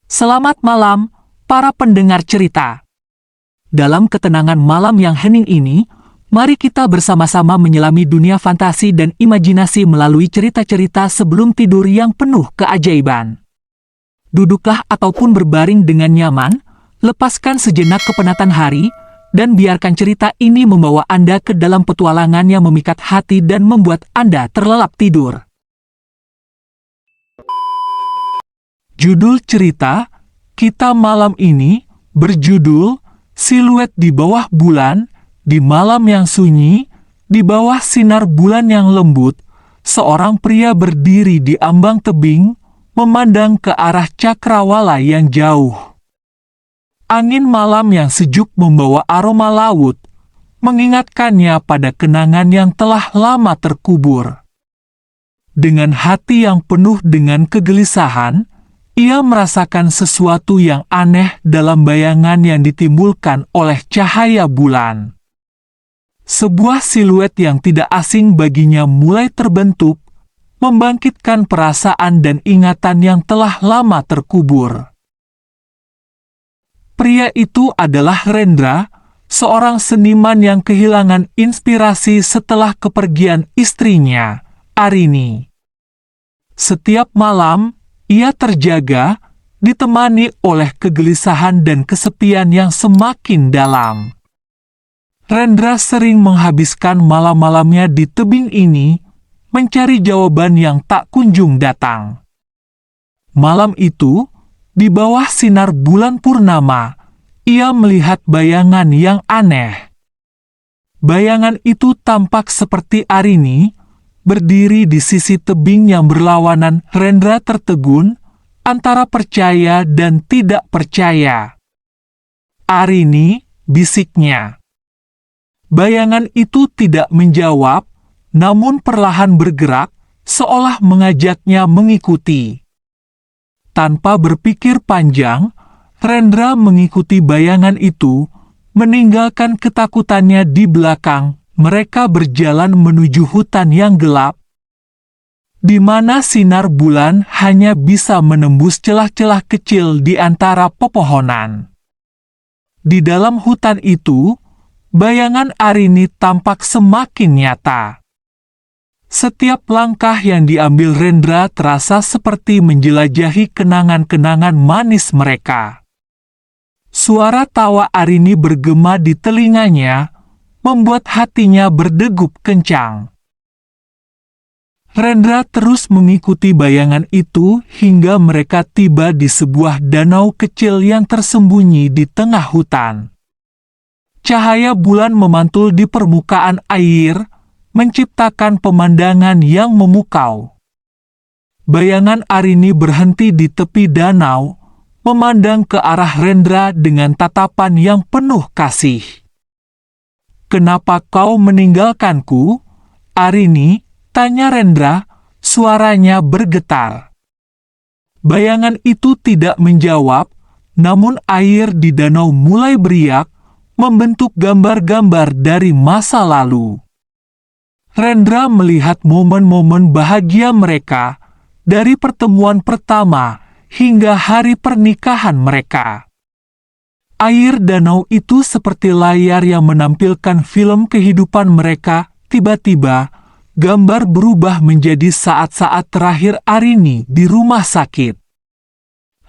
Selamat malam, para pendengar cerita. Dalam ketenangan malam yang hening ini, mari kita bersama-sama menyelami dunia fantasi dan imajinasi melalui cerita-cerita sebelum tidur yang penuh keajaiban. Duduklah ataupun berbaring dengan nyaman, lepaskan sejenak kepenatan hari, dan biarkan cerita ini membawa Anda ke dalam petualangan yang memikat hati dan membuat Anda terlelap tidur. Judul cerita kita malam ini berjudul Siluet di Bawah Bulan. Di malam yang sunyi, di bawah sinar bulan yang lembut, seorang pria berdiri di ambang tebing, memandang ke arah cakrawala yang jauh. Angin malam yang sejuk membawa aroma laut, mengingatkannya pada kenangan yang telah lama terkubur. Dengan hati yang penuh dengan kegelisahan, ia merasakan sesuatu yang aneh dalam bayangan yang ditimbulkan oleh cahaya bulan. Sebuah siluet yang tidak asing baginya mulai terbentuk, membangkitkan perasaan dan ingatan yang telah lama terkubur. Pria itu adalah Rendra, seorang seniman yang kehilangan inspirasi setelah kepergian istrinya, Arini. Setiap malam, ia terjaga, ditemani oleh kegelisahan dan kesepian yang semakin dalam. Rendra sering menghabiskan malam-malamnya di tebing ini, mencari jawaban yang tak kunjung datang. Malam itu, di bawah sinar bulan purnama, ia melihat bayangan yang aneh. Bayangan itu tampak seperti Arini, berdiri di sisi tebing yang berlawanan. Rendra tertegun antara percaya dan tidak percaya. Arini, bisiknya. Bayangan itu tidak menjawab, namun perlahan bergerak, seolah mengajaknya mengikuti. Tanpa berpikir panjang, Rendra mengikuti bayangan itu, meninggalkan ketakutannya di belakang. Mereka berjalan menuju hutan yang gelap, di mana sinar bulan hanya bisa menembus celah-celah kecil di antara pepohonan. Di dalam hutan itu, bayangan Arini tampak semakin nyata. Setiap langkah yang diambil Rendra terasa seperti menjelajahi kenangan-kenangan manis mereka. Suara tawa Arini bergema di telinganya, membuat hatinya berdegup kencang. Rendra terus mengikuti bayangan itu hingga mereka tiba di sebuah danau kecil yang tersembunyi di tengah hutan. Cahaya bulan memantul di permukaan air, menciptakan pemandangan yang memukau. Bayangan Arini berhenti di tepi danau, memandang ke arah Rendra dengan tatapan yang penuh kasih. "Kenapa kau meninggalkanku, Arini?" tanya Rendra, suaranya bergetar. Bayangan itu tidak menjawab, namun air di danau mulai beriak, membentuk gambar-gambar dari masa lalu. Rendra melihat momen-momen bahagia mereka, dari pertemuan pertama hingga hari pernikahan mereka. Air danau itu seperti layar yang menampilkan film kehidupan mereka. Tiba-tiba, gambar berubah menjadi saat-saat terakhir Arini di rumah sakit.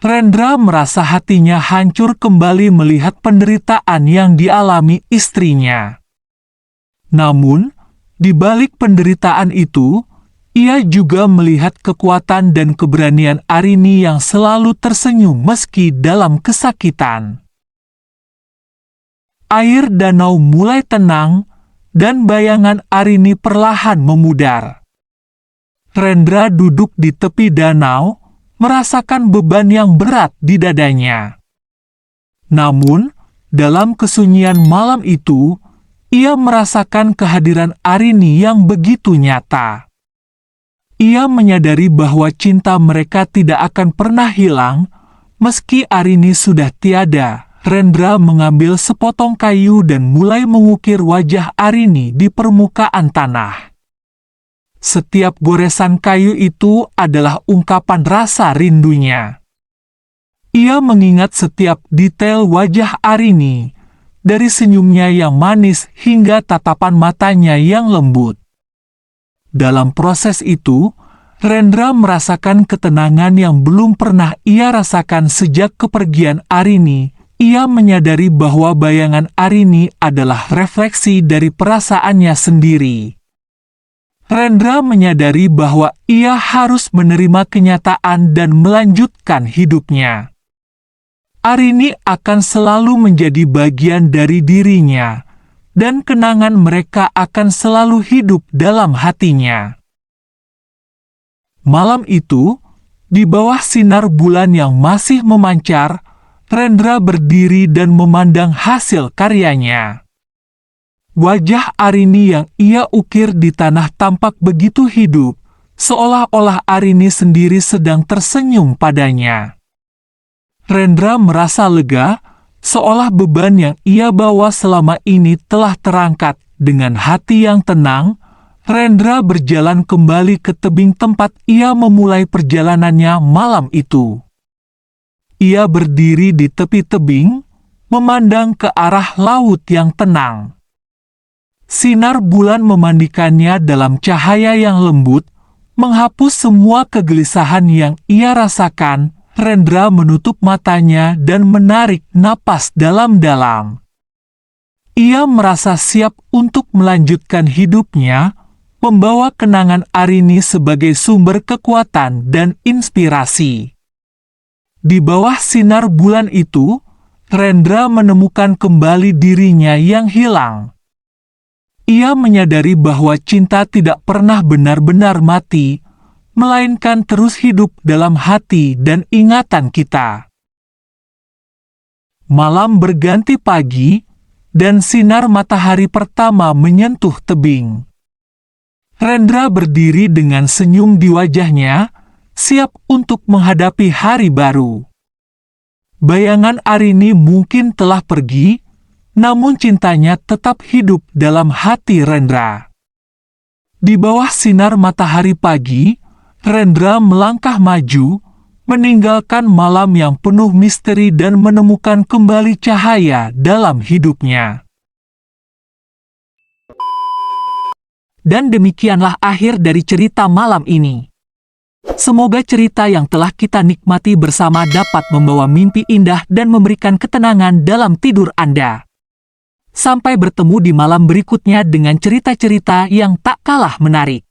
Rendra merasa hatinya hancur kembali melihat penderitaan yang dialami istrinya. Namun, di balik penderitaan itu, ia juga melihat kekuatan dan keberanian Arini yang selalu tersenyum meski dalam kesakitan. Air danau mulai tenang, dan bayangan Arini perlahan memudar. Rendra duduk di tepi danau, merasakan beban yang berat di dadanya. Namun, dalam kesunyian malam itu, ia merasakan kehadiran Arini yang begitu nyata. Ia menyadari bahwa cinta mereka tidak akan pernah hilang, meski Arini sudah tiada. Rendra mengambil sepotong kayu dan mulai mengukir wajah Arini di permukaan tanah. Setiap goresan kayu itu adalah ungkapan rasa rindunya. Ia mengingat setiap detail wajah Arini, dari senyumnya yang manis hingga tatapan matanya yang lembut. Dalam proses itu, Rendra merasakan ketenangan yang belum pernah ia rasakan sejak kepergian Arini. Ia menyadari bahwa bayangan Arini adalah refleksi dari perasaannya sendiri. Rendra menyadari bahwa ia harus menerima kenyataan dan melanjutkan hidupnya. Arini akan selalu menjadi bagian dari dirinya, dan kenangan mereka akan selalu hidup dalam hatinya. Malam itu, di bawah sinar bulan yang masih memancar, Rendra berdiri dan memandang hasil karyanya. Wajah Arini yang ia ukir di tanah tampak begitu hidup, seolah-olah Arini sendiri sedang tersenyum padanya. Rendra merasa lega, seolah beban yang ia bawa selama ini telah terangkat. Dengan hati yang tenang, Rendra berjalan kembali ke tebing tempat ia memulai perjalanannya malam itu. Ia berdiri di tepi tebing, memandang ke arah laut yang tenang. Sinar bulan memandikannya dalam cahaya yang lembut, menghapus semua kegelisahan yang ia rasakan. Rendra menutup matanya dan menarik napas dalam-dalam. Ia merasa siap untuk melanjutkan hidupnya, membawa kenangan Arini sebagai sumber kekuatan dan inspirasi. Di bawah sinar bulan itu, Rendra menemukan kembali dirinya yang hilang. Ia menyadari bahwa cinta tidak pernah benar-benar mati, melainkan terus hidup dalam hati dan ingatan kita. Malam berganti pagi, dan sinar matahari pertama menyentuh tebing. Rendra berdiri dengan senyum di wajahnya, siap untuk menghadapi hari baru. Bayangan Arini mungkin telah pergi, namun cintanya tetap hidup dalam hati Rendra. Di bawah sinar matahari pagi, Rendra melangkah maju, meninggalkan malam yang penuh misteri dan menemukan kembali cahaya dalam hidupnya. Dan demikianlah akhir dari cerita malam ini. Semoga cerita yang telah kita nikmati bersama dapat membawa mimpi indah dan memberikan ketenangan dalam tidur Anda. Sampai bertemu di malam berikutnya dengan cerita-cerita yang tak kalah menarik.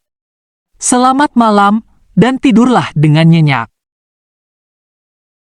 Selamat malam, dan tidurlah dengan nyenyak.